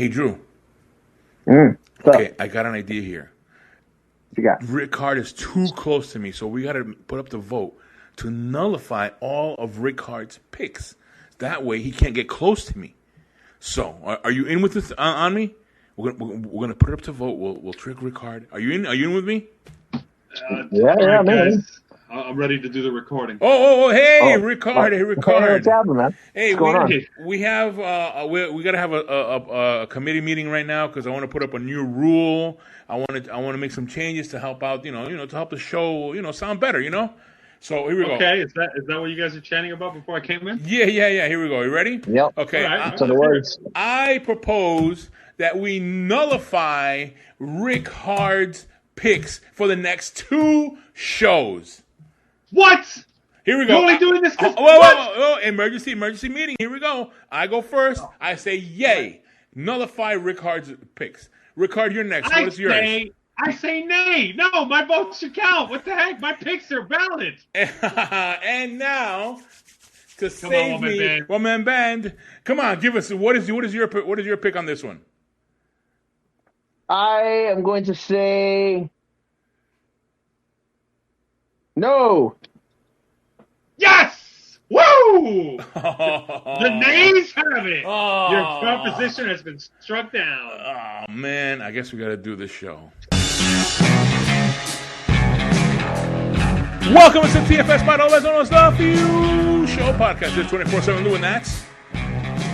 Hey, Drew. Okay, I got an idea here. What you got? Ric-Hard is too close to me, so we got to put up the vote to nullify all of Ric-Hard's picks. That way, he can't get close to me. So, are you in with this on me? We're gonna put it up to vote. We'll trick Ric-Hard. Are you in? Are you in with me? Yeah, man. I'm ready to do the recording. Hey, Ric-Hard. Hey, Ric-Hard. Hey, what's happening, man? Hey, what's going on? We have we got to have a committee meeting right now because I want to put up a new rule. I want to make some changes to help out. To help the show sound better. So here we go. Okay, is that what you guys are chatting about before I came in? Yeah. Here we go. You ready? Yep. Okay. Right. So the words. I propose that we nullify Ric-Hard's picks for the next 2 shows. What? Here we go. You're only doing this because whoa. Emergency meeting. Here we go. I go first. I say yay. Nullify Ric-Hard's picks. Ric-Hard, you're next. What is yours? I say nay. No, my vote should count. What the heck? My picks are valid. And now, to save me, one man band. Come on, give us what is your pick on this one? I am going to say no. Yes! Woo! The nays have it. Your proposition has been struck down. Oh man, I guess we got to do this show. Welcome to TFS by All That's On Stuff You Show Podcast. It's 24/7 doing that.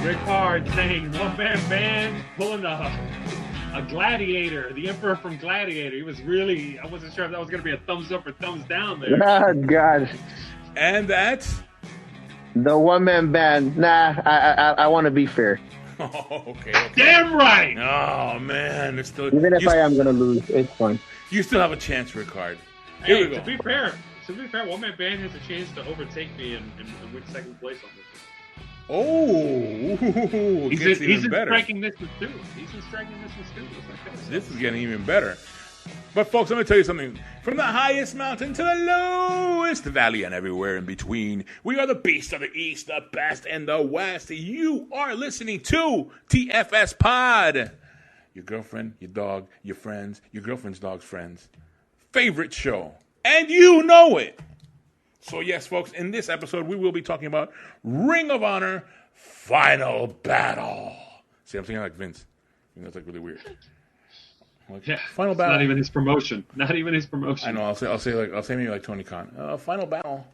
Ric-Hard saying one-man band pulling a gladiator, the Emperor from Gladiator. He was really, I wasn't sure if that was going to be a thumbs up or thumbs down there. Oh, God. And that's? The one-man band. Nah, I want to be fair. Oh, okay. Damn right! Oh, man. It's still, even if I am going to lose, it's fine. You still have a chance, Ric-Hard. Here we go. To be fair, one-man band has a chance to overtake me and win second place on this. Oh, he's in striking this with 2. He's in striking this with 2. This is getting even better. But folks, let me tell you something. From the highest mountain to the lowest valley and everywhere in between, we are the beast of the East, the best in the West. You are listening to TFS Pod. Your girlfriend, your dog, your friends, your girlfriend's dog's friends. Favorite show. And you know it. So yes, folks, in this episode, we will be talking about Ring of Honor Final Battle. See, I'm thinking like Vince. That's like really weird. Like, yeah, Final Battle. Not even his promotion. I know. I'll say maybe like Tony Khan. Final Battle.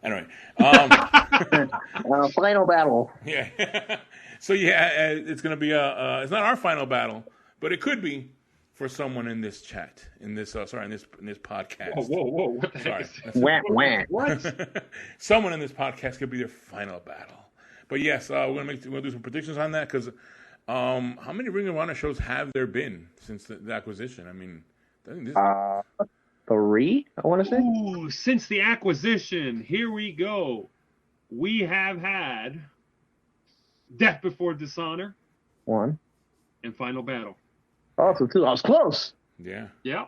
Anyway. Final Battle. Yeah. So yeah, it's gonna be it's not our final battle, but it could be for someone in this chat, in this podcast. Whoa! What the heck is this? Wah. What? Someone in this podcast could be their final battle. But yes, we're gonna do some predictions on that because how many Ring of Honor shows have there been since the acquisition? I mean, I think this 3, I want to say. Ooh, since the acquisition, here we go. We have had Death Before Dishonor, 1, and Final Battle. Oh, so 2. I was close. Yeah. Yeah.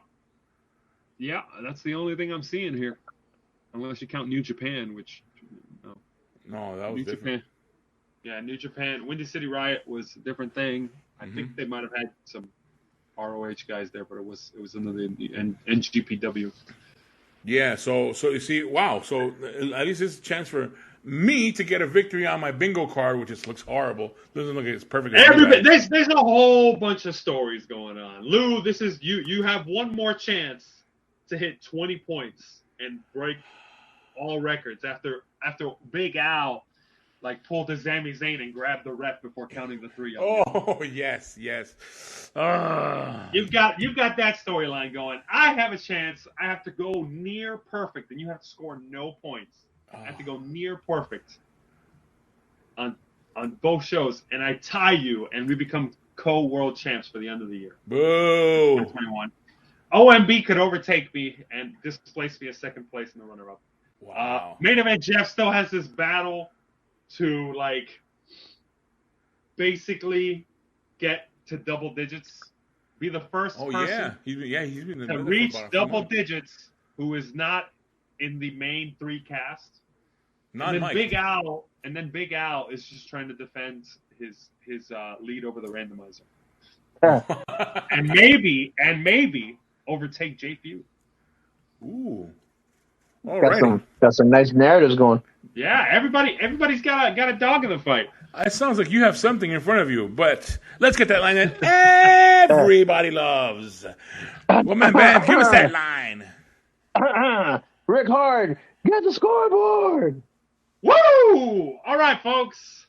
That's the only thing I'm seeing here, unless you count New Japan, which no, that was New different. Japan. Yeah, New Japan. Windy City Riot was a different thing. I think they might have had some ROH guys there, but it was under the NGPW. Yeah. So you see, wow. So at least it's a chance for me to get a victory on my bingo card, which just looks horrible. Doesn't look like it's perfect. There's a whole bunch of stories going on. Lou, this is you have one more chance to hit 20 points and break all records after Big Al pulled his Sami Zayn and grabbed the ref before counting the 3 of them. Oh yes. You've got that storyline going. I have a chance. I have to go near perfect, and you have to score no points. I have to go near perfect on both shows, and I tie you, and we become co-world champs for the end of the year. Boo! 2021. OMB could overtake me and displace me as second place in the runner-up. Wow. Main event Jeff still has this battle to basically get to double digits. Be the first person he's been to reach double digits who is not in the main 3 cast. Not and then Mike. Big Al is just trying to defend his lead over the randomizer, Yeah. and maybe overtake Jay Feud. Ooh. All right. Got some nice narratives going. Yeah, everybody's got a dog in the fight. It sounds like you have something in front of you, but let's get that line that everybody loves. Well, man, give us that line. Ric-Hard, get the scoreboard. Woo! All right, folks.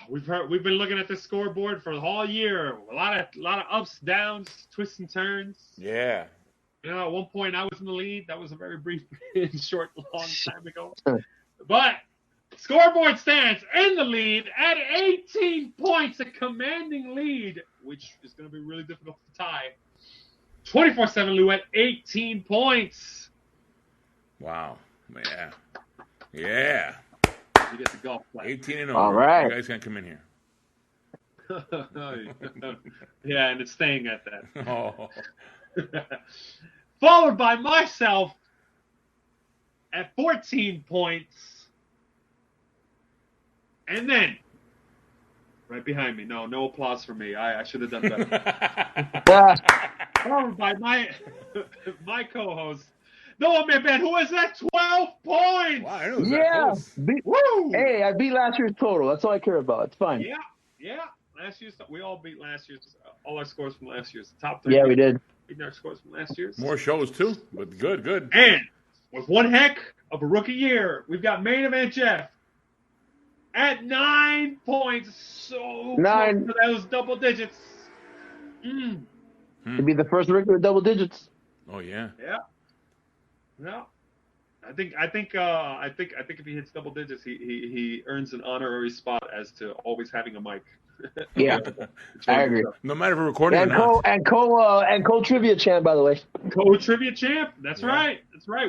We've been looking at this scoreboard for the whole year. A lot of ups, downs, twists and turns. Yeah. You know, at one point I was in the lead. That was a very brief, long time ago. But scoreboard stands in the lead at 18 points, a commanding lead, which is going to be really difficult to tie. 24/7 Lou at 18 points. Wow. Yeah. Yeah. You get the golf clap. 18 and over. All right. You guys can come in here. Yeah, and it's staying at that. Oh. Followed by myself at 14 points. And then, right behind me. No applause for me. I should have done better. Followed by my co-host, the one-man band, who is at 12 points. Wow, I know that close. Woo! Hey, I beat last year's total. That's all I care about. It's fine. Yeah. Last year's, we all beat last year's, all our scores from last year's. The top 3. Yeah, we did. Beating our scores from last year's. More shows, too, but good. And with one heck of a rookie year, we've got Main Event Jeff at 9 points. So 9. close to those double digits. To be the first record with double digits. Oh, yeah. Yeah. No. I think if he hits double digits, he earns an honorary spot as to always having a mic. Yeah, I agree. No matter if we're recording or not. And co trivia champ, by the way. Co-trivia champ. That's right.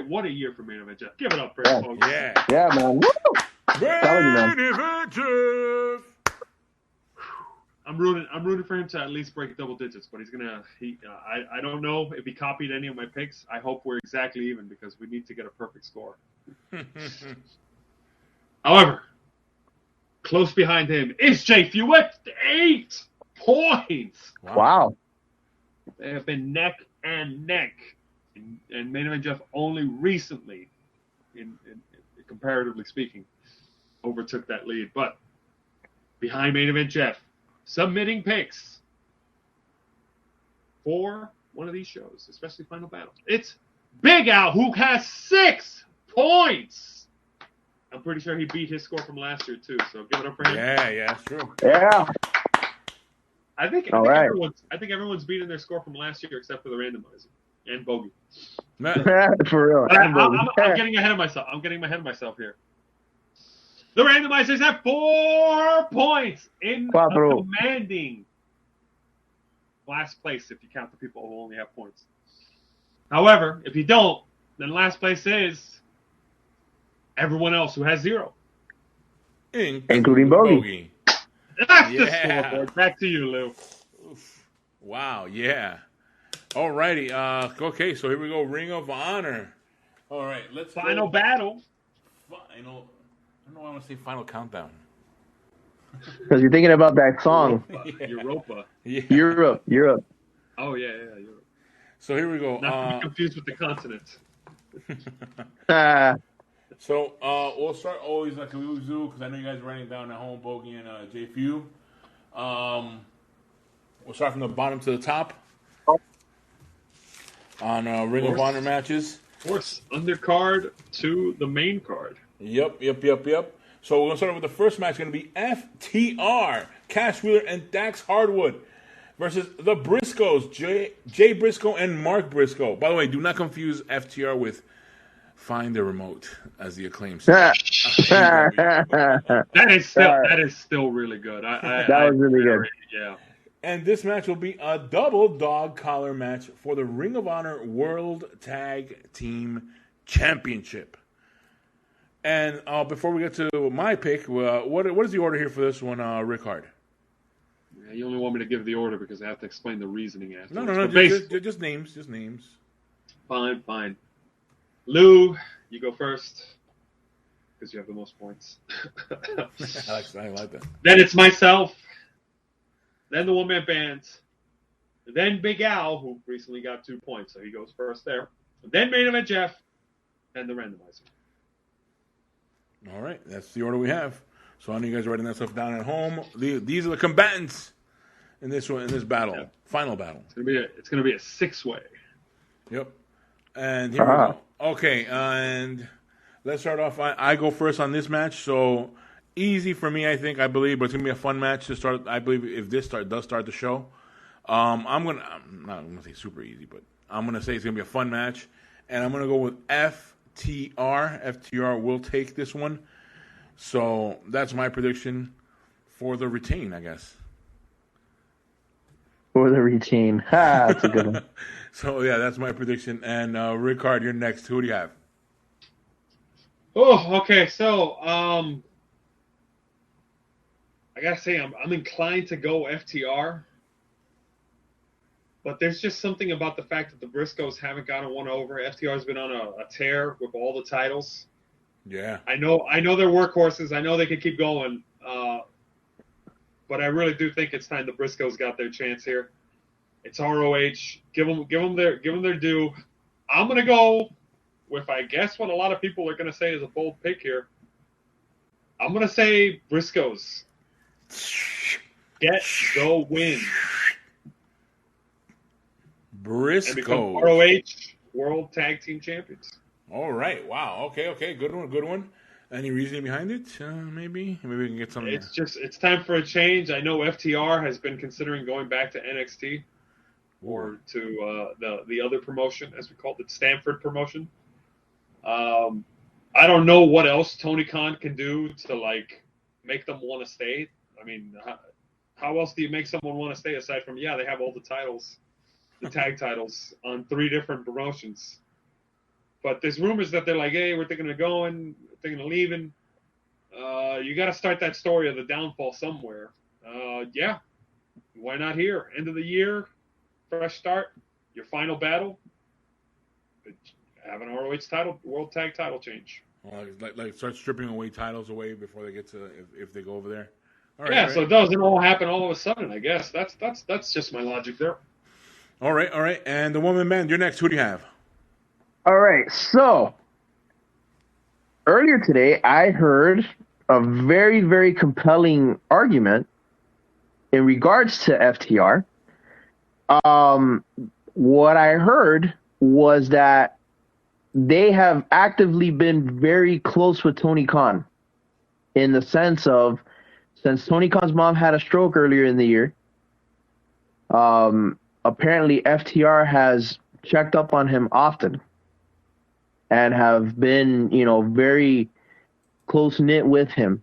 What a year for Main Event Jeff. Give it up for him, folks. Yeah, man. Woo! Main Event Jeff. I'm rooting for him to at least break double digits, but I don't know if he copied any of my picks. I hope we're exactly even because we need to get a perfect score. However, close behind him is Jay Few at 8 points. Wow. They have been neck and neck, and Main Event Jeff only recently, in comparatively speaking, overtook that lead. But behind Main Event Jeff, submitting picks for one of these shows, especially Final Battle. It's Big Al, who has 6 points. I'm pretty sure he beat his score from last year, too, so give it up for him. Yeah, that's true. Yeah. I think everyone's beating their score from last year except for the randomizer and Bogey. For real. I'm getting ahead of myself. I'm getting ahead of myself here. The randomizers have 4 points in a commanding last place if you count the people who only have points. However, if you don't, then last place is everyone else who has 0. Including Bogey. That's the scoreboard. Back to you, Lou. Oof. Wow, yeah. All righty. Okay, so here we go. Ring of Honor. All right, let's Final battle. Final. I don't know why I want to say Final Countdown. Because you're thinking about that song. Europa. Yeah. Europe. Oh, yeah, Europe. So here we go. Not to be confused with the continent. So we'll start always like we always do because I know you guys are writing down at home, Bogey and J Few. We'll start from the bottom to the top on Ring of Honor matches. Of course, undercard to the main card. Yep. So we're going to start with the first match. It's going to be FTR, Cash Wheeler and Dax Hardwood versus the Briscoes, Jay Briscoe and Mark Briscoe. By the way, do not confuse FTR with Find the Remote, as the Acclaim said. That is still really good. That was really good. Yeah. And this match will be a double dog collar match for the Ring of Honor World Tag Team Championship. And before we get to my pick, what is the order here for this one, Ric-Hard? Yeah, you only want me to give the order because I have to explain the reasoning after. No, just names. Just names. Fine. Lou, you go first. because you have the most points. I like that. Then it's myself. Then the one-man band. Then Big Al, who recently got 2 points, so he goes first there. Then main event Jeff, and the randomizer. All right, that's the order we have. So I know you guys are writing that stuff down at home. These are the combatants in this battle, final battle. It's gonna be a 6-way. Yep. And here we go. Okay, and let's start off. I go first on this match, so easy for me, I believe, but it's gonna be a fun match to start. I believe if this does start the show, I'm not gonna say super easy, but I'm gonna say it's gonna be a fun match, and I'm gonna go with FTR. FTR will take this one, so that's my prediction for the retain, I guess. For the retain, that's a good one. So yeah, that's my prediction. And Ric-Hard, you're next. Who do you have? Oh, okay. So I gotta say I'm inclined to go FTR. But there's just something about the fact that the Briscoes haven't gotten one over. FTR's been on a tear with all the titles. Yeah. I know they're workhorses. I know they can keep going. But I really do think it's time the Briscoes got their chance here. It's ROH. Give them their due. I'm gonna go with, I guess, what a lot of people are gonna say is a bold pick here. I'm gonna say Briscoes get the win. Briscoes. And become ROH World Tag Team Champions. All right. Wow. Okay. Good one. Any reasoning behind it? Maybe we can get some. It's time for a change. I know FTR has been considering going back to NXT or to the other promotion, as we call it, Stanford promotion. I don't know what else Tony Khan can do to make them want to stay. I mean, how else do you make someone want to stay aside from they have all the titles, the tag titles on 3 different promotions. But there's rumors that they're like, hey, we're thinking of going, thinking of leaving. You got to start that story of the downfall somewhere. Why not here? End of the year, fresh start, your final battle. Have an ROH title, World Tag title change. Like start stripping away titles away before they get to if they go over there. All right, so it doesn't all happen all of a sudden. I guess that's just my logic there. All right. And the woman band, you're next. Who do you have? All right, so earlier today I heard a very, very compelling argument in regards to FTR. What I heard was that they have actively been very close with Tony Khan in the sense of, since Tony Khan's mom had a stroke earlier in the year, apparently FTR has checked up on him often and have been, very close-knit with him.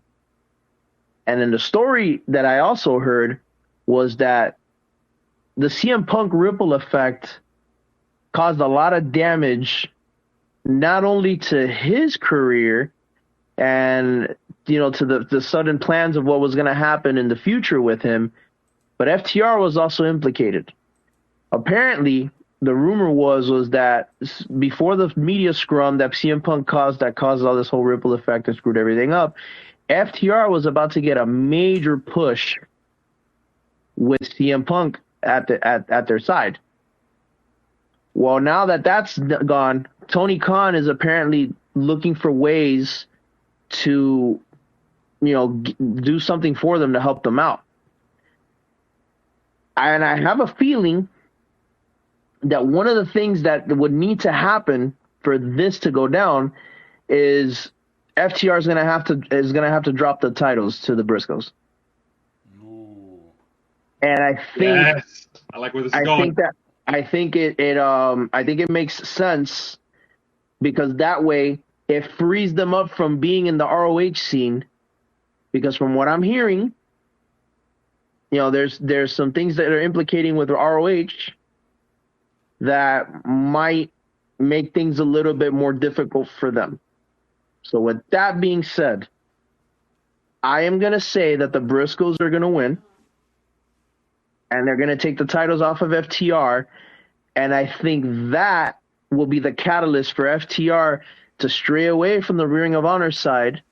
And then the story that I also heard was that the CM Punk ripple effect caused a lot of damage, not only to his career and, to the sudden plans of what was going to happen in the future with him, but FTR was also implicated. Apparently, the rumor was that before the media scrum that CM Punk caused all this whole ripple effect and screwed everything up, FTR was about to get a major push with CM Punk at their side. Well, now that that's gone, Tony Khan is apparently looking for ways to, do something for them to help them out. And I have a feeling that one of the things that would need to happen for this to go down is FTR is going to have to drop the titles to the Briscoes. Ooh. And I think yes. I like where this is going. I think it makes sense, because that way it frees them up from being in the ROH scene, because from what I'm hearing, there's some things that are implicating with ROH that might make things a little bit more difficult for them. So with that being said, I am going to say that the Briscoes are going to win, and they're going to take the titles off of FTR, and I think that will be the catalyst for FTR to stray away from the Ring of Honor side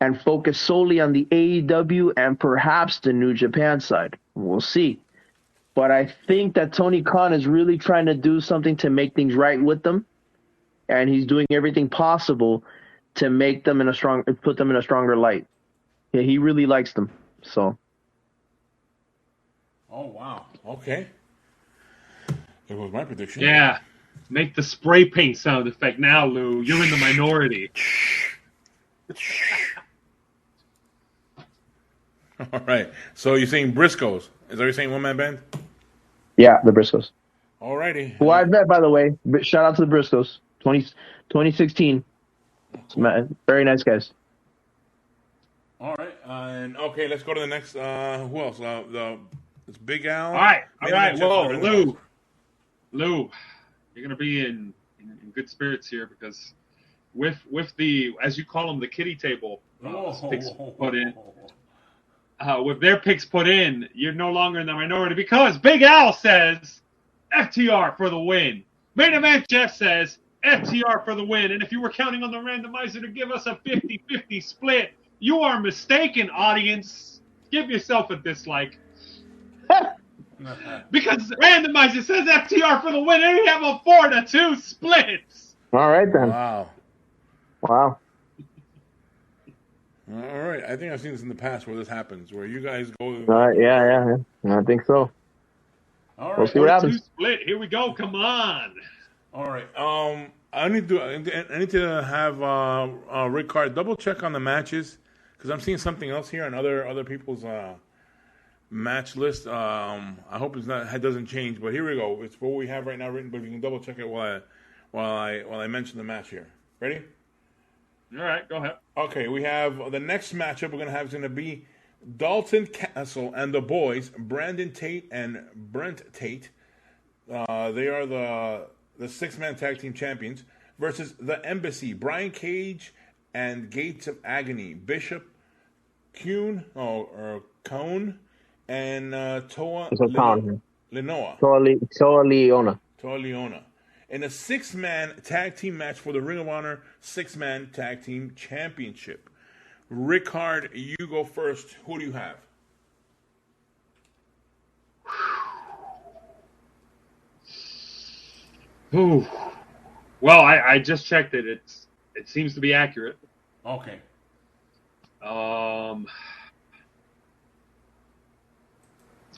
and focus solely on the AEW and perhaps the New Japan side. We'll see. But I think that Tony Khan is really trying to do something to make things right with them, and he's doing everything possible to make them put them in a stronger light. Yeah, he really likes them. So. Oh wow! Okay. There was my prediction. Yeah, make the spray paint sound effect now, Lou. You're in the minority. All right. So you're saying Briscoes? Is that what you're saying? One man band? Yeah, the Briscoes. All righty. Who I've met, by the way. Shout out to the Briscoes. 2016. Cool. Very nice guys. All right. And okay, let's go to the next. Who else? It's Big Al. All right. Whoa, Lou, you're gonna be in good spirits here because with the, as you call them, the kiddie table picks put in. With their picks put in, you're no longer in the minority because Big Al says FTR for the win. Main Event Jeff says FTR for the win. And if you were counting on the randomizer to give us a 50-50 split, you are mistaken, audience. Give yourself a dislike. Because the randomizer says FTR for the win, and we have a 4-2 splits. All right, then. Wow. All right. I think I've seen this in the past where this happens, where you guys go. Yeah. I think so. All right. We'll see what happens. Split. Here we go. Come on. All right. I need to have Ric-Hard double check on the matches because I'm seeing something else here on other people's match list. I hope it doesn't change, but here we go. It's what we have right now written, but if you can double check it while I mention the match here. Ready? All right, go ahead. Okay, we have the next matchup we're going to have is going to be Dalton Castle and the boys, Brandon Tate and Brent Tate. They are the 6-man tag team champions versus the Embassy, Brian Cage and Gates of Agony, Bishop, Cone, and Toa Leona. In a 6-man tag team match for the Ring of Honor 6-man tag team championship. Ric-Hard, you go first. Who do you have? Ooh. Well, I just checked it. It seems to be accurate. Okay.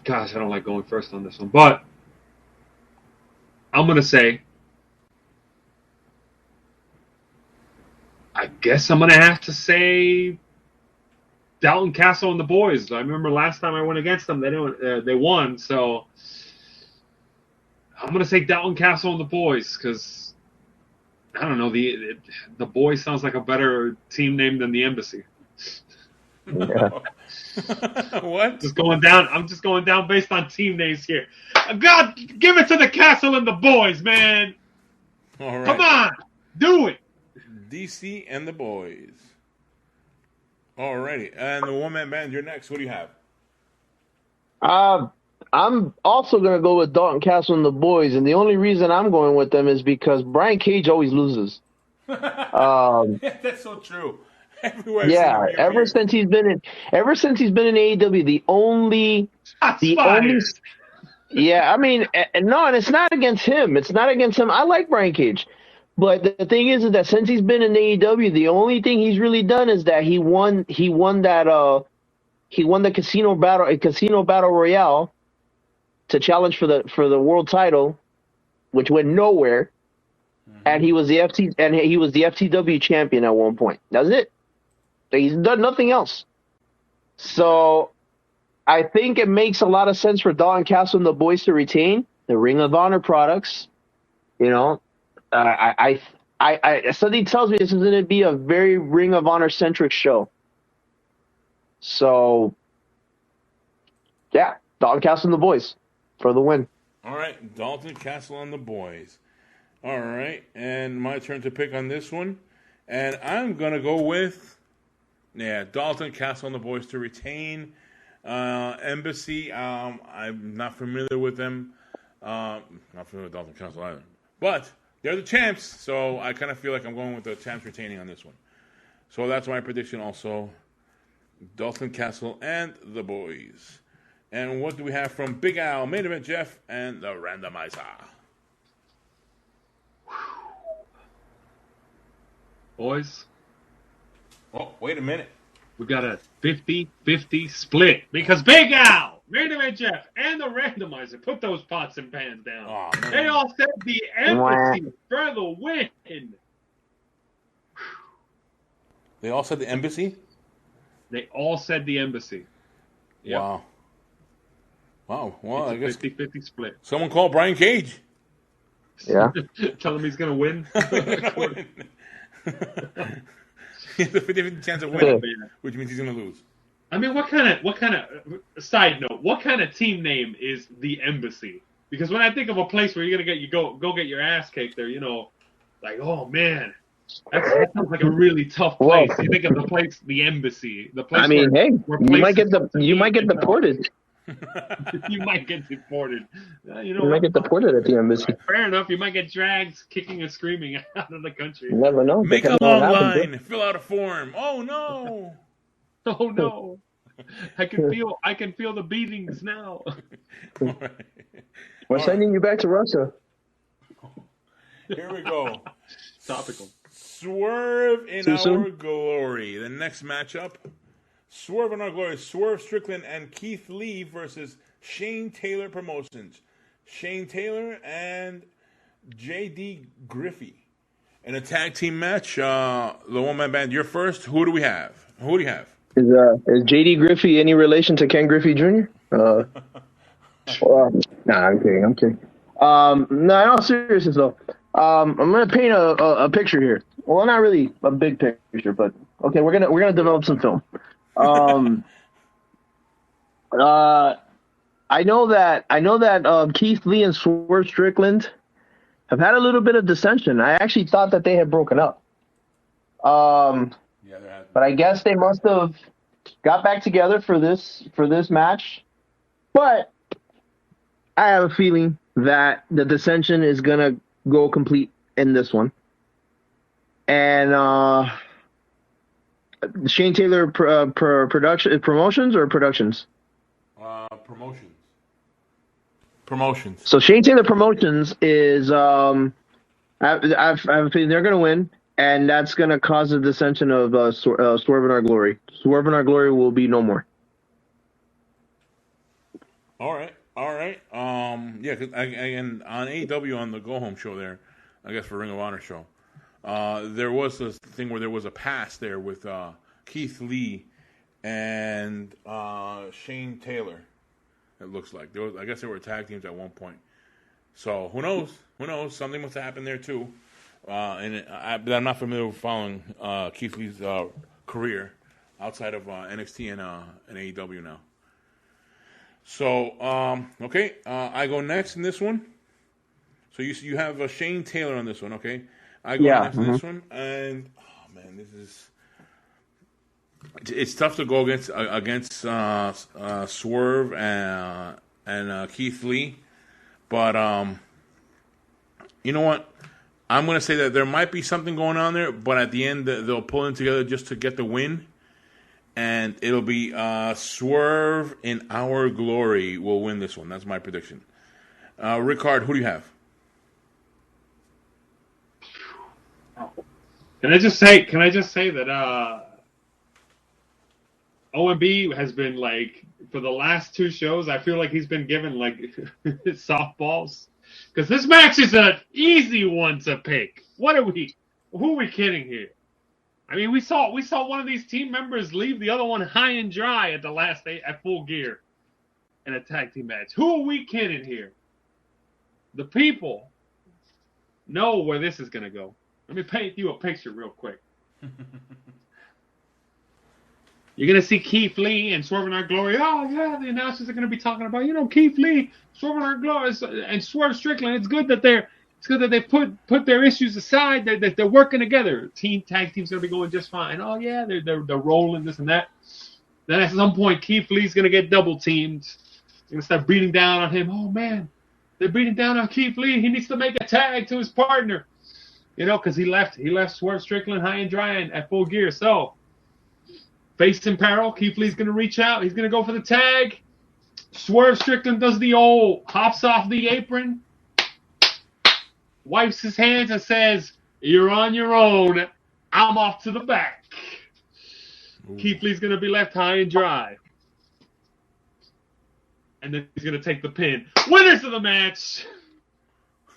Gosh, I don't like going first on this one, but I'm gonna say, I guess I'm gonna have to say Dalton Castle and the boys. I remember last time I went against them, they won, so I'm gonna say Dalton Castle and the boys because I don't know, the boys sounds like a better team name than the Embassy. Yeah. What? I'm just going down based on team names here. God, give it to the Castle and the boys, man. All right. Come on, do it. DC and the boys. Alrighty, and the one-man band, you're next. What do you have? I'm also going to go with Dalton Castle and the boys, and the only reason I'm going with them is because Brian Cage always loses. That's so true. Everywhere. Yeah, ever since he's been in AEW, the only. Yeah, I mean, no, and it's not against him. It's not against him. I like Brian Cage. But the thing is that since he's been in AEW, the only thing he's really done is that he won the casino battle royale to challenge for the world title, which went nowhere. Mm-hmm. And he was the FTW champion at one point. That's it. He's done nothing else. So I think it makes a lot of sense for Dalton Castle and the boys to retain the Ring of Honor products. You know, something tells me this is going to be a very Ring of Honor centric show. So, yeah, Dalton Castle and the boys for the win. All right, Dalton Castle and the boys. All right, and my turn to pick on this one, and I'm going to go with Dalton Castle and the boys to retain. Embassy, I'm not familiar with them. Not familiar with Dalton Castle either, but they're the champs, so I kind of feel like I'm going with the champs retaining on this one. So that's my prediction also. Dalton Castle and the boys. And what do we have from Big Al, Main Event Jeff, and the randomizer? Boys. Oh, wait a minute. We got a 50-50 split because Big Al, Main Event Jeff, and the randomizer put those pots and pans down. Oh, they all said the embassy for the win. They all said the embassy? They all said the embassy. Yep. Wow. Wow. Well, I guess 50-50 split. Someone call Brian Cage. Yeah. Tell him he's going to win. He has a 50-50 chance of winning, which means he's going to lose. I mean, what kind of side note? What kind of team name is the Embassy? Because when I think of a place where you're gonna go get your ass kicked, there, like, oh man, that sounds like a really tough place. You think of the place, the Embassy, the place. I mean, you might get deported. You might get deported. You might get deported at the embassy. Fair enough. You might get dragged, kicking and screaming out of the country. You never know. Make a long line. Fill out a form. Oh no. Oh no. I can feel the beatings now. We're sending you back to Russia. Here we go. Topical. Swerve in our glory. The next matchup. Swerve in our glory. Swerve Strickland and Keith Lee versus Shane Taylor Promotions. Shane Taylor and J.D. Griffey. In a tag team match, the one-man band. You're first. Who do we have? Who do you have? Is J.D. Griffey any relation to Ken Griffey Jr.? Nah, I'm kidding. No, in all seriousness though, I'm gonna paint a picture here. Well, not really a big picture, but okay, we're gonna develop some film. I know that Keith Lee and Swerve Strickland have had a little bit of dissension. I actually thought that they had broken up. But I guess they must have got back together for this match. But I have a feeling that the dissension is gonna go complete in this one. And Shane Taylor promotions or productions? Promotions. So Shane Taylor Promotions is I have a feeling they're gonna win. And that's going to cause the dissension of Swerve in Our Glory. Swerve in Our Glory will be no more. All right. Yeah, because and on AEW on the Go Home show there, I guess for Ring of Honor show, there was this thing where there was a pass there with Keith Lee and Shane Taylor. It looks like I guess they were tag teams at one point. So who knows? Something must have happened there too. But I'm not familiar with following Keith Lee's career outside of NXT and AEW now. So, okay, I go next in this one. So you have Shane Taylor on this one, okay? I go next in this one, and oh man, it's tough to go against Swerve and Keith Lee, but you know what? I'm going to say that there might be something going on there, but at the end, they'll pull in together just to get the win. And it'll be Swerve in Our Glory will win this one. That's my prediction. Ric-Hard, who do you have? Can I just say that OMB has been like, for the last two shows, I feel like he's been given like softballs. Because this match is an easy one to pick. Who are we kidding here? I mean, we saw one of these team members leave the other one high and dry at the last day at Full Gear in a tag team match. Who are we kidding here? The people know where this is going to go. Let me paint you a picture real quick. You're going to see Keith Lee and Swerve in Our Glory. Oh, yeah, the announcers are going to be talking about, Keith Lee, Swerve in Our Glory, and Swerve Strickland. It's good that they put their issues aside. That they're working together. Tag team's going to be going just fine. Oh, yeah, they're rolling this and that. Then at some point, Keith Lee's going to get double teamed. They're going to start beating down on him. Oh, man, they're beating down on Keith Lee. He needs to make a tag to his partner. You know, because he left Swerve Strickland high and dry at Full Gear. So, face in peril. Keith Lee's going to reach out. He's going to go for the tag. Swerve Strickland does the old hops off the apron, wipes his hands and says, "You're on your own. I'm off to the back." Ooh. Keith Lee's going to be left high and dry. And then he's going to take the pin. Winners of the match,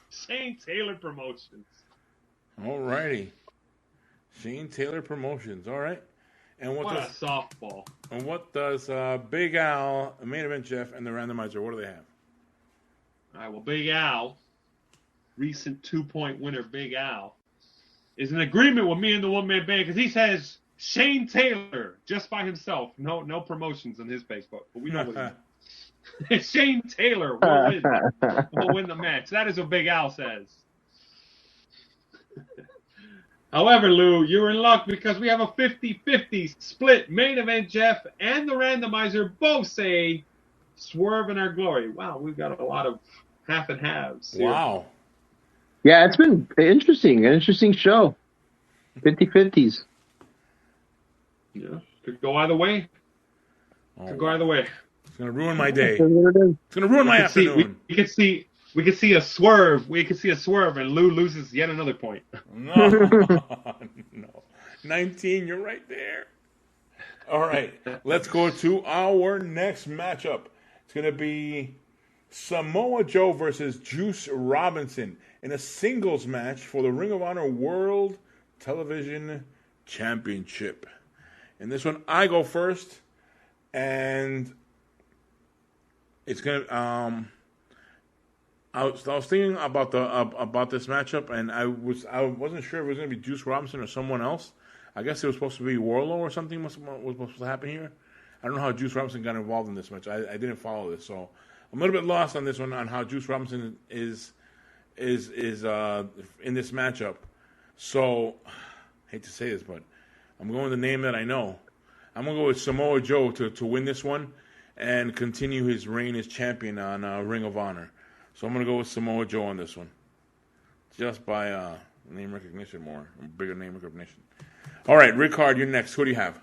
Shane Taylor Promotions. All righty. Shane Taylor Promotions. All right. And what a softball. And what does Big Al, Main Event Jeff, and the randomizer, what do they have? All right, well, Big Al, recent 2-point winner Big Al, is in agreement with me and the one-man band because he says Shane Taylor just by himself. No promotions on his Facebook, but we know what he means. Shane Taylor will win the match. That is what Big Al says. However, Lou, you're in luck because we have a 50-50 split. Main Event Jeff and the randomizer both say Swerve in our glory. Wow, we've got a lot of half and halves here. Wow. Yeah, it's been interesting. An interesting show. 50-50s. Yeah, could go either way. Could go either way. It's gonna ruin my day. It's gonna ruin my afternoon. We could see a swerve. We could see a swerve, and Lou loses yet another point. No. 19. You're right there. All right, let's go to our next matchup. It's gonna be Samoa Joe versus Juice Robinson in a singles match for the Ring of Honor World Television Championship. In this one, I go first, and it's gonna. I was thinking about this matchup, and I wasn't sure if it was gonna be Juice Robinson or someone else. I guess it was supposed to be Warlow or something was supposed to happen here. I don't know how Juice Robinson got involved in this match. I didn't follow this, so I'm a little bit lost on this one on how Juice Robinson is in this matchup. So, hate to say this, but I'm going with the name that I know. I'm going to go with Samoa Joe to win this one and continue his reign as champion on Ring of Honor. So I'm going to go with Samoa Joe on this one. Just by name recognition more. Bigger name recognition. All right, Ric-Hard, you're next. Who do you have?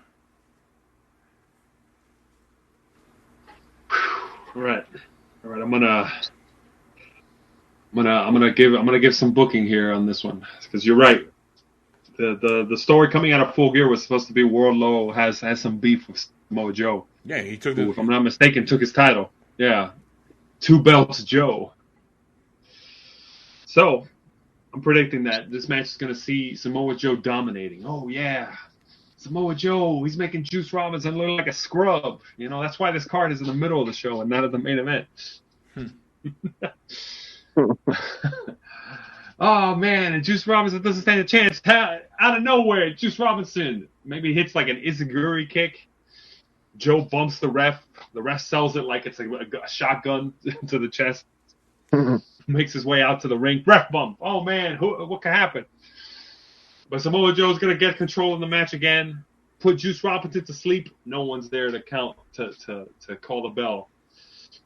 All right. I'm gonna give some booking here on this one because you're right. The story coming out of Full Gear was supposed to be Wardlow has some beef with Samoa Joe. Yeah, he took who, if I'm not mistaken, took his title. Yeah, 2 belts Joe. So I'm predicting that this match is gonna see Samoa Joe dominating. Oh yeah, Samoa Joe, he's making Juice Robinson look like a scrub. You know, that's why this card is in the middle of the show and not at the main event. Oh man, and Juice Robinson doesn't stand a chance. Out of nowhere, Juice Robinson maybe hits like an Izaguri kick. Joe bumps the ref. The ref sells it like it's a shotgun to the chest. Makes his way out to the ring. Ref bump. Oh man, what could happen? But Samoa Joe's gonna get control of the match again. Put Juice Robinson to sleep. No one's there to count to call the bell.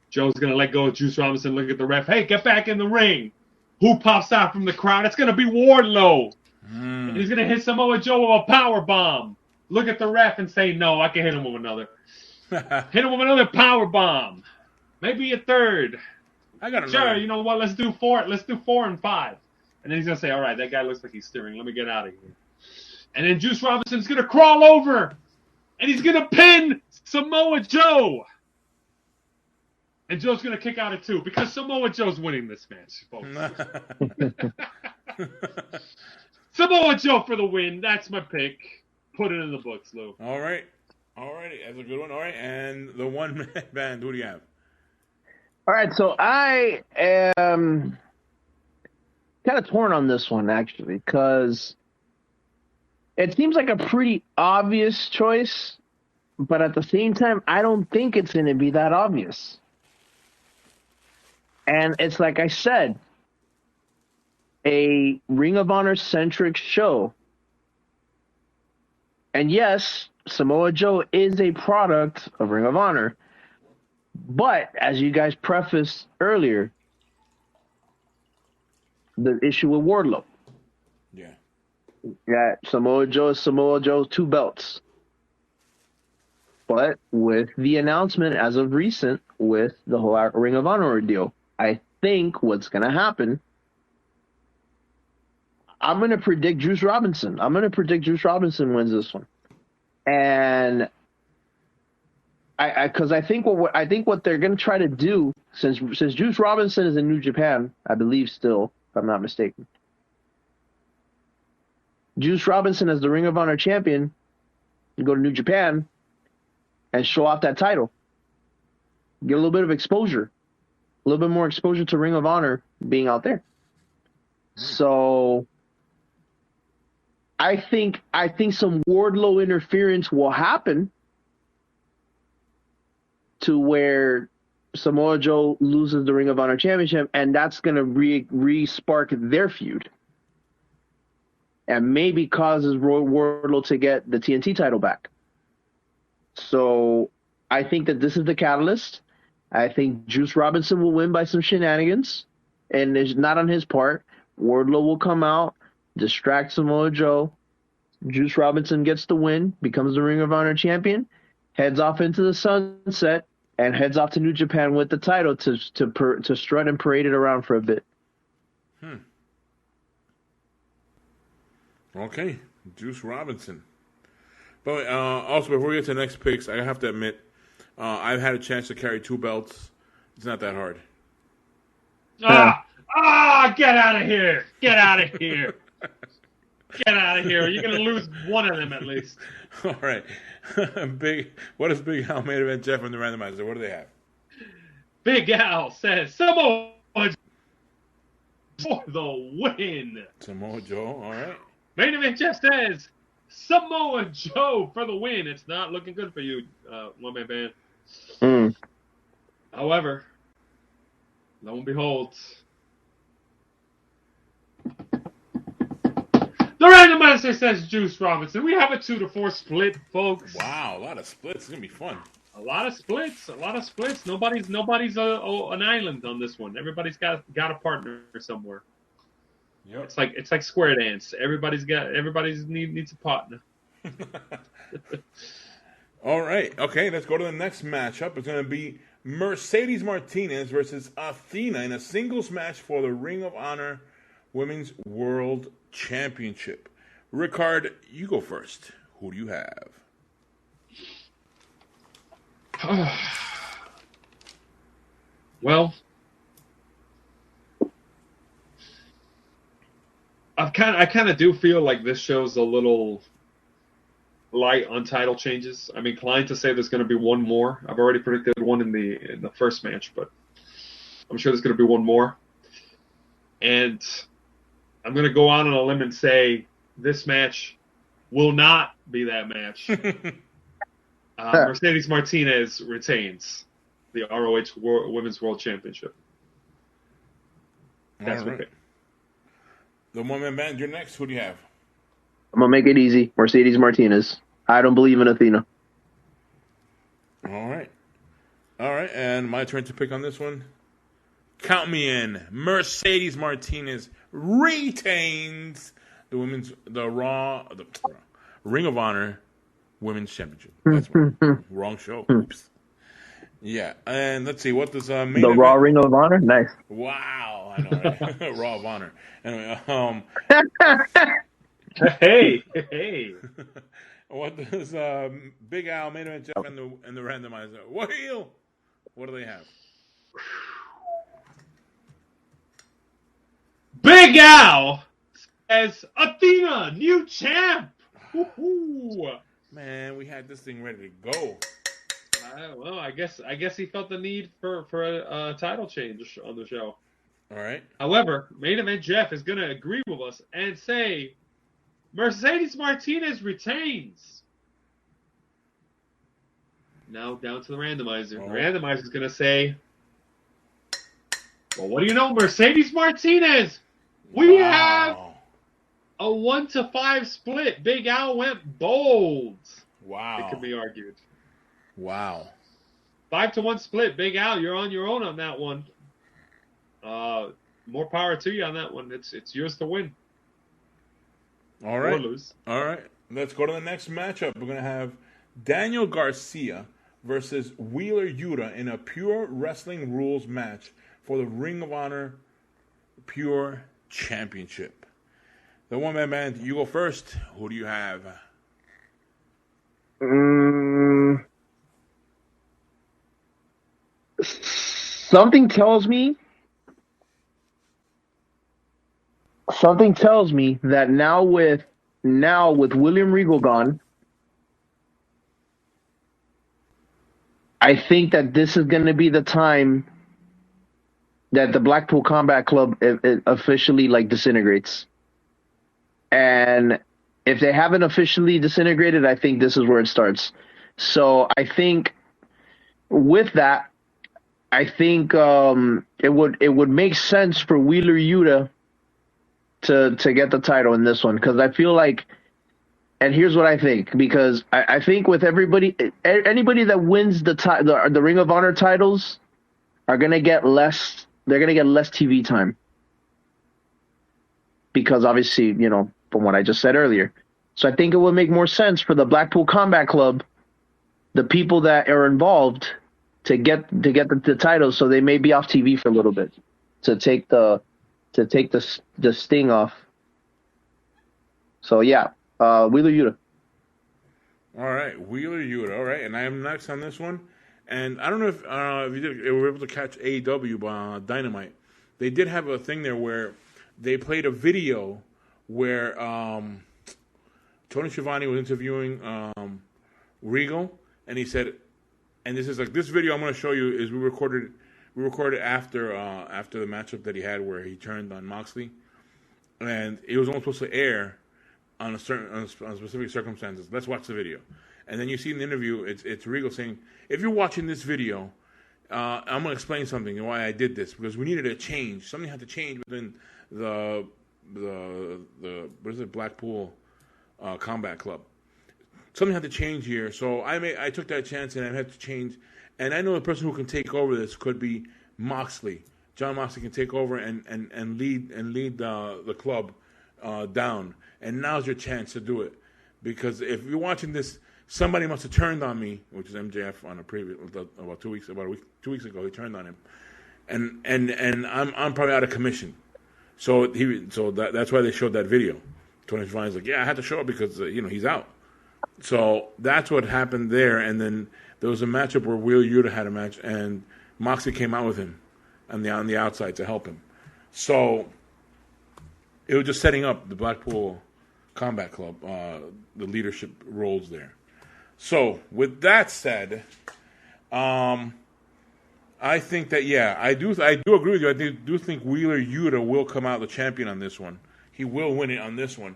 Joe's gonna let go of Juice Robinson. Look at the ref. Hey, get back in the ring. Who pops out from the crowd? It's gonna be Wardlow. And he's gonna hit Samoa Joe with a power bomb. Look at the ref and say, "No, I can hit him with another." Hit him with another power bomb. Maybe a third. I got Sure, you know what? Let's do 4. Let's do 4 and 5. And then he's gonna say, "All right, that guy looks like he's steering. Let me get out of here." And then Juice Robinson's gonna crawl over, and he's gonna pin Samoa Joe. And Joe's gonna kick out at 2 because Samoa Joe's winning this match, folks. Samoa Joe for the win. That's my pick. Put it in the books, Lou. All right. Alrighty, that's a good one. All right, and the one-man band, who do you have? All right, so I am kind of torn on this one, actually, because it seems like a pretty obvious choice, but at the same time, I don't think it's going to be that obvious. And it's like I said, a Ring of Honor-centric show. And yes, Samoa Joe is a product of Ring of Honor. But, as you guys prefaced earlier, the issue with Wardlow. Yeah. Yeah, Samoa Joe is Samoa Joe, 2 belts. But with the announcement as of recent with the whole Ring of Honor ordeal, I think what's going to happen, I'm going to predict Juice Robinson. I'm going to predict Juice Robinson wins this one. And because I think what they're going to try to do, since Juice Robinson is in New Japan, I believe still, if I'm not mistaken, Juice Robinson as the Ring of Honor champion, you go to New Japan and show off that title. Get a little bit of exposure, a little bit more exposure to Ring of Honor being out there. So I think some Wardlow interference will happen to where Samoa Joe loses the Ring of Honor championship, and that's going to re-spark their feud. And maybe causes Wardlow to get the TNT title back. So I think that this is the catalyst. I think Juice Robinson will win by some shenanigans, and it's not on his part. Wardlow will come out, distract Samoa Joe. Juice Robinson gets the win, becomes the Ring of Honor champion, heads off into the sunset, and heads off to New Japan with the title to strut and parade it around for a bit. Okay, Juice Robinson. But also, before we get to the next picks, I have to admit, I've had a chance to carry 2 belts. It's not that hard. Get out of here! Get out of here! Get out of here! You're gonna lose one of them at least. All right. What is Big Al main event Jeff and the randomizer? What do they have? Big Al says Samoa for the win. Samoa Joe, all right. Main event Jeff says Samoa Joe for the win. It's not looking good for you, one-man band. However, lo and behold, the randomizer says Juice Robinson. We have a 2-4 split, folks. Wow, a lot of splits. It's gonna be fun. A lot of splits. Nobody's an island on this one. Everybody's got a partner somewhere. Yep. It's like square dance. Everybody's needs a partner. All right. Okay, let's go to the next matchup. It's going to be Mercedes Martinez versus Athena in a singles match for the Ring of Honor Women's World Championship. Ric-Hard, you go first. Who do you have? Well, I kind of do feel like this show's a little light on title changes. I'm inclined to say there's going to be one more. I've already predicted one in the first match, but I'm sure there's going to be one more. And I'm going to go on a limb and say this match will not be that match. Mercedes Martinez retains the ROH Women's World Championship. That's my pick. The one-man band, you're next. Who do you have? I'm going to make it easy. Mercedes Martinez. I don't believe in Athena. All right. And my turn to pick on this one. Count me in. Mercedes Martinez retains the Ring of Honor Women's Championship. That's wrong show. Oops. Yeah, and let's see, what does main the event? Raw Ring of Honor? Nice. Wow, I know, right? Raw of Honor. Anyway, Hey. What does Big Al, main event Jeff, and the randomizer? What do they have? Big Al says Athena, new champ. Woo-hoo. Man, we had this thing ready to go. Well, I guess he felt the need for a title change on the show. All right. However, main event Jeff is going to agree with us and say Mercedes Martinez retains. Now down to the randomizer. Oh. The randomizer is going to say, well, what do you know, Mercedes Martinez? We have a 1-5 split. Big Al went bold. Wow. It could be argued. Wow. 5-1 split. Big Al, you're on your own on that one. More power to you on that one. It's yours to win. All right. Or lose. All right. Let's go to the next matchup. We're going to have Daniel Garcia versus Wheeler Yuta in a Pure Wrestling Rules match for the Ring of Honor Pure Championship. The one-man band, you go first. Who do you have? Something tells me that now with William Regal gone, I think that this is going to be the time that the Blackpool Combat Club it officially disintegrates. And if they haven't officially disintegrated, I think this is where it starts. So I think with that, it would make sense for Wheeler Yuta to get the title in this one, because I feel like, and here's what I think, because I think with anybody that wins the Ring of Honor titles are gonna get less. They're gonna get less TV time, because obviously, from what I just said earlier. So I think it would make more sense for the Blackpool Combat Club, the people that are involved, to get the titles, so they may be off TV for a little bit, to take the sting off. So yeah, Wheeler Yuta. All right, Wheeler Yuta. All right, and I am next on this one. And I don't know if you were able to catch AEW by Dynamite. They did have a thing there where they played a video where Tony Schiavone was interviewing Regal, and he said, and this is this video I'm going to show you is we recorded after the matchup that he had where he turned on Moxley, and it was only supposed to air on specific circumstances. Let's watch the video, and then you see in the interview it's Regal saying, if you're watching this video, I'm going to explain something and why I did this, because we needed a change. Something had to change within the what is it, Blackpool Combat Club. Something had to change here, so I took that chance and I had to change. And I know the person who can take over this could be Moxley. John Moxley can take over and lead the club down. And now's your chance to do it, because if you're watching this, somebody must have turned on me, which is MJF on a previous about 2 weeks ago. He turned on him, and I'm probably out of commission. So that's why they showed that video. Tony Schiavone's like, yeah, I had to show it because he's out. So that's what happened there. And then there was a matchup where Wheeler Yuta had a match, and Moxley came out with him on the outside to help him. So it was just setting up the Blackpool Combat Club, the leadership roles there. So with that said, I think that I do agree with you. I do think Wheeler Yuta will come out the champion on this one. He will win it on this one,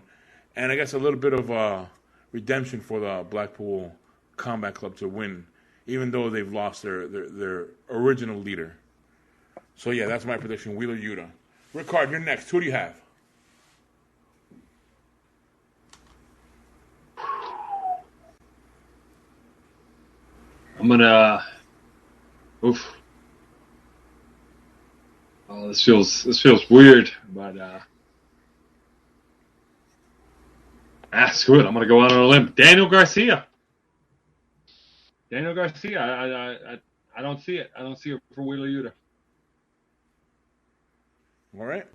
and I guess a little bit of redemption for the Blackpool Combat Club to win, even though they've lost their original leader. So yeah, that's my prediction. Wheeler Yuta. Ric-Hard, you're next. Who do you have? I'm gonna. Oof. Oh, this feels weird, but screw it. I'm gonna go out on a limb. Daniel Garcia. I don't see it. I don't see it for Wheeler Yuta. All right,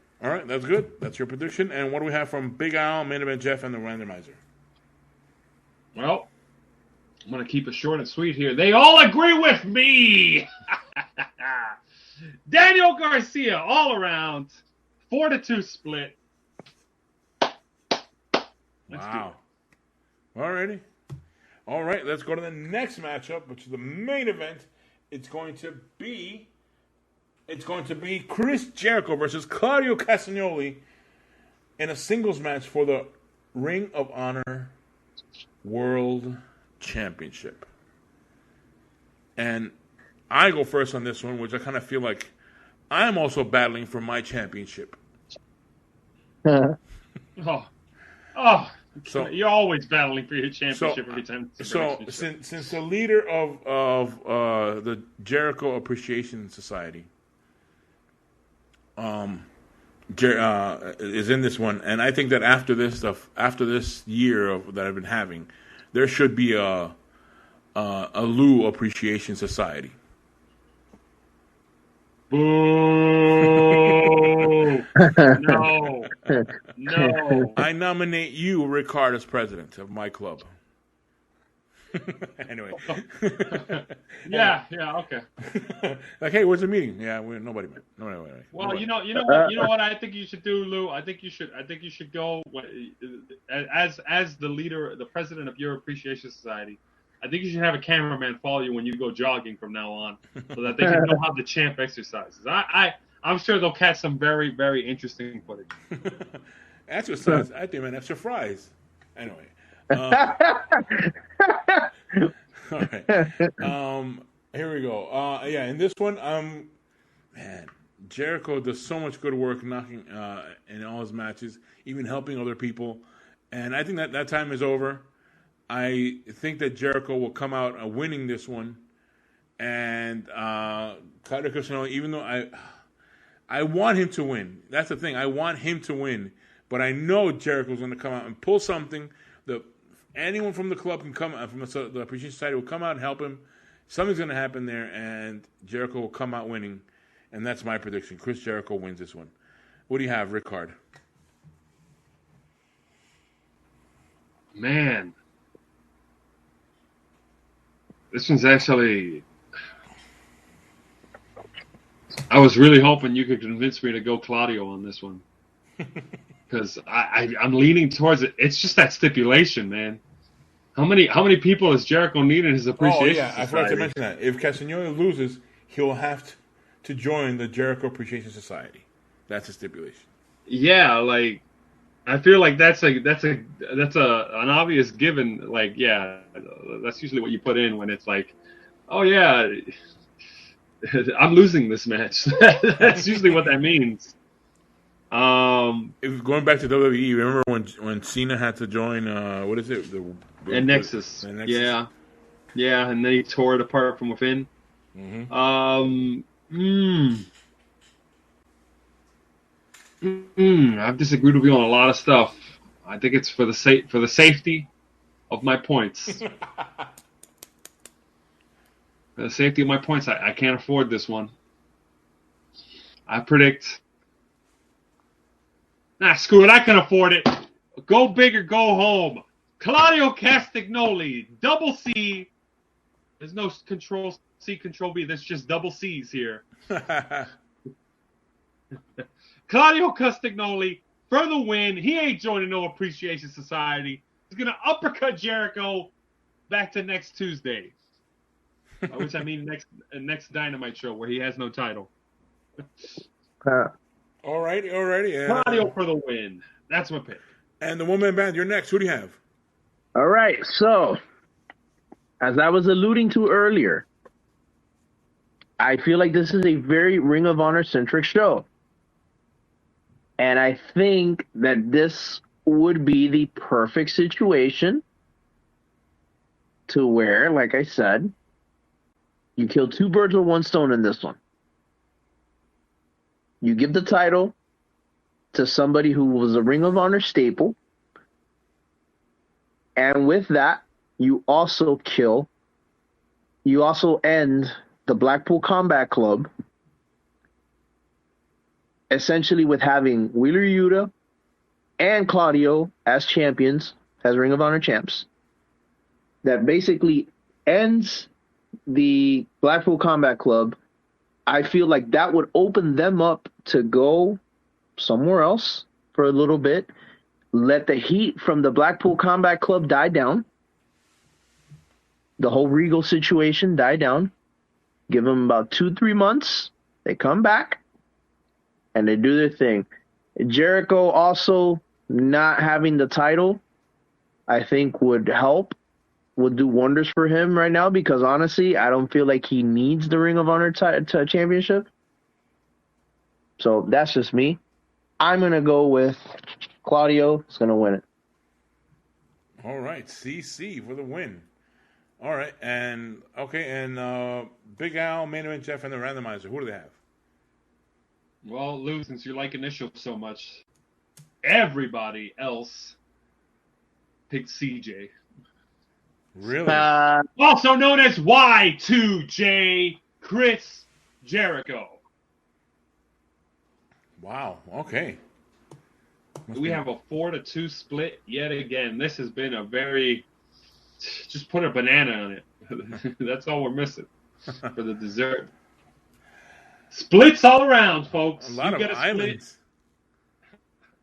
that's good. That's your prediction. And what do we have from Big Al, Main Event Jeff, and the randomizer? Well, I'm going to keep it short and sweet here. They all agree with me. Daniel Garcia, all around, 4-2 split. Wow. Alrighty. All right, let's go to the next matchup, which is the main event. It's going to be Chris Jericho versus Claudio Castagnoli in a singles match for the Ring of Honor World Championship. And I go first on this one, which I kind of feel like I'm also battling for my championship. So you're always battling for your championship every time. So since the leader of the Jericho Appreciation Society is in this one, and I think that after this year that I've been having, there should be a Lou Appreciation Society. Boo! No. I nominate you, Ric-Hard, as president of my club. Anyway. Yeah, okay. Like, hey, where's the meeting? Yeah, nobody went. Well, nobody. you know what I think you should do, Lou. I think you should go as the leader, the president of your appreciation society. I think you should have a cameraman follow you when you go jogging from now on, so that they can know how the champ exercises. I'm sure they'll catch some very, very interesting footage. Exercise. I think, man, that's your fries. Anyway. All right. Here we go. In this one, man, Jericho does so much good work knocking in all his matches, even helping other people. And I think that time is over. I think that Jericho will come out winning this one. And Claudio Castagnoli, even though I want him to win. That's the thing. I want him to win. But I know Jericho's going to come out and pull something that anyone from the club can come out, from the Appreciation Society will come out and help him. Something's going to happen there, and Jericho will come out winning. And that's my prediction. Chris Jericho wins this one. What do you have, Ric-Hard? Man. This one's actually... I was really hoping you could convince me to go Claudio on this one. Because I'm leaning towards it. It's just that stipulation, man. How many people does Jericho need in his appreciation society? I forgot to mention that. If Castagnoli loses, he'll have to join the Jericho Appreciation Society. That's a stipulation. Yeah, like I feel like that's an obvious given. Like, yeah, that's usually what you put in when it's like, oh yeah, I'm losing this match. That's usually what that means. If going back to WWE, remember when Cena had to join? What is it? The Nexus. Yeah, and then he tore it apart from within. Mm-hmm. I've disagreed with you on a lot of stuff. I think it's for the safety of my points. For the safety of my points, I can't afford this one. I predict. Nah, screw it. I can afford it. Go big or go home. Claudio Castagnoli, double C. There's no control C, control B. There's just double C's here. Claudio Castagnoli for the win. He ain't joining no Appreciation Society. He's going to uppercut Jericho back to next Tuesday. Which I mean next Dynamite show where he has no title. Alrighty. Claudio for the win. That's my pick. And the one-man band, you're next. Who do you have? All right. So, as I was alluding to earlier, I feel like this is a very Ring of Honor-centric show. And I think that this would be the perfect situation to where, like I said, you kill two birds with one stone in this one. You give the title to somebody who was a Ring of Honor staple. And with that, you also end the Blackpool Combat Club, essentially with having Wheeler Yuta and Claudio as champions, as Ring of Honor champs. That basically ends the Blackpool Combat Club. I feel like that would open them up to go somewhere else for a little bit. Let the heat from the Blackpool Combat Club die down. The whole Regal situation die down. Give them about 2-3 months. They come back and they do their thing. Jericho also not having the title, I think would help. Would do wonders for him right now because honestly, I don't feel like he needs the Ring of Honor championship. So that's just me. I'm going to go with Claudio is going to win it. All right, CC for the win. All right, and Big Al, Main Event Jeff, and the randomizer. Who do they have? Well, Lou, since you like initials so much, everybody else picked CJ. Really? Also known as Y2J, Chris Jericho. Wow. Okay. We have a 4-2 split yet again. This has been a very... Just put a banana on it. That's all we're missing for the dessert. Splits all around, folks. A lot of islands.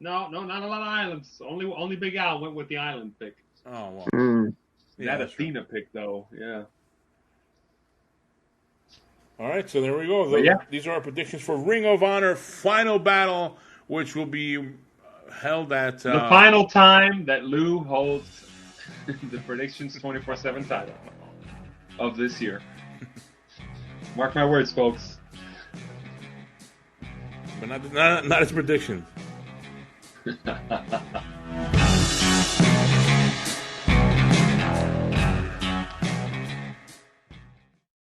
No, not a lot of islands. Only Big Al went with the island pick. Oh, well. That Athena pick, though. Yeah. All right, so there we go. These are our predictions for Ring of Honor Final Battle, which will be held at... the final time that Lou holds the Predictions 24/7 title of this year. Mark my words, folks. But not his prediction.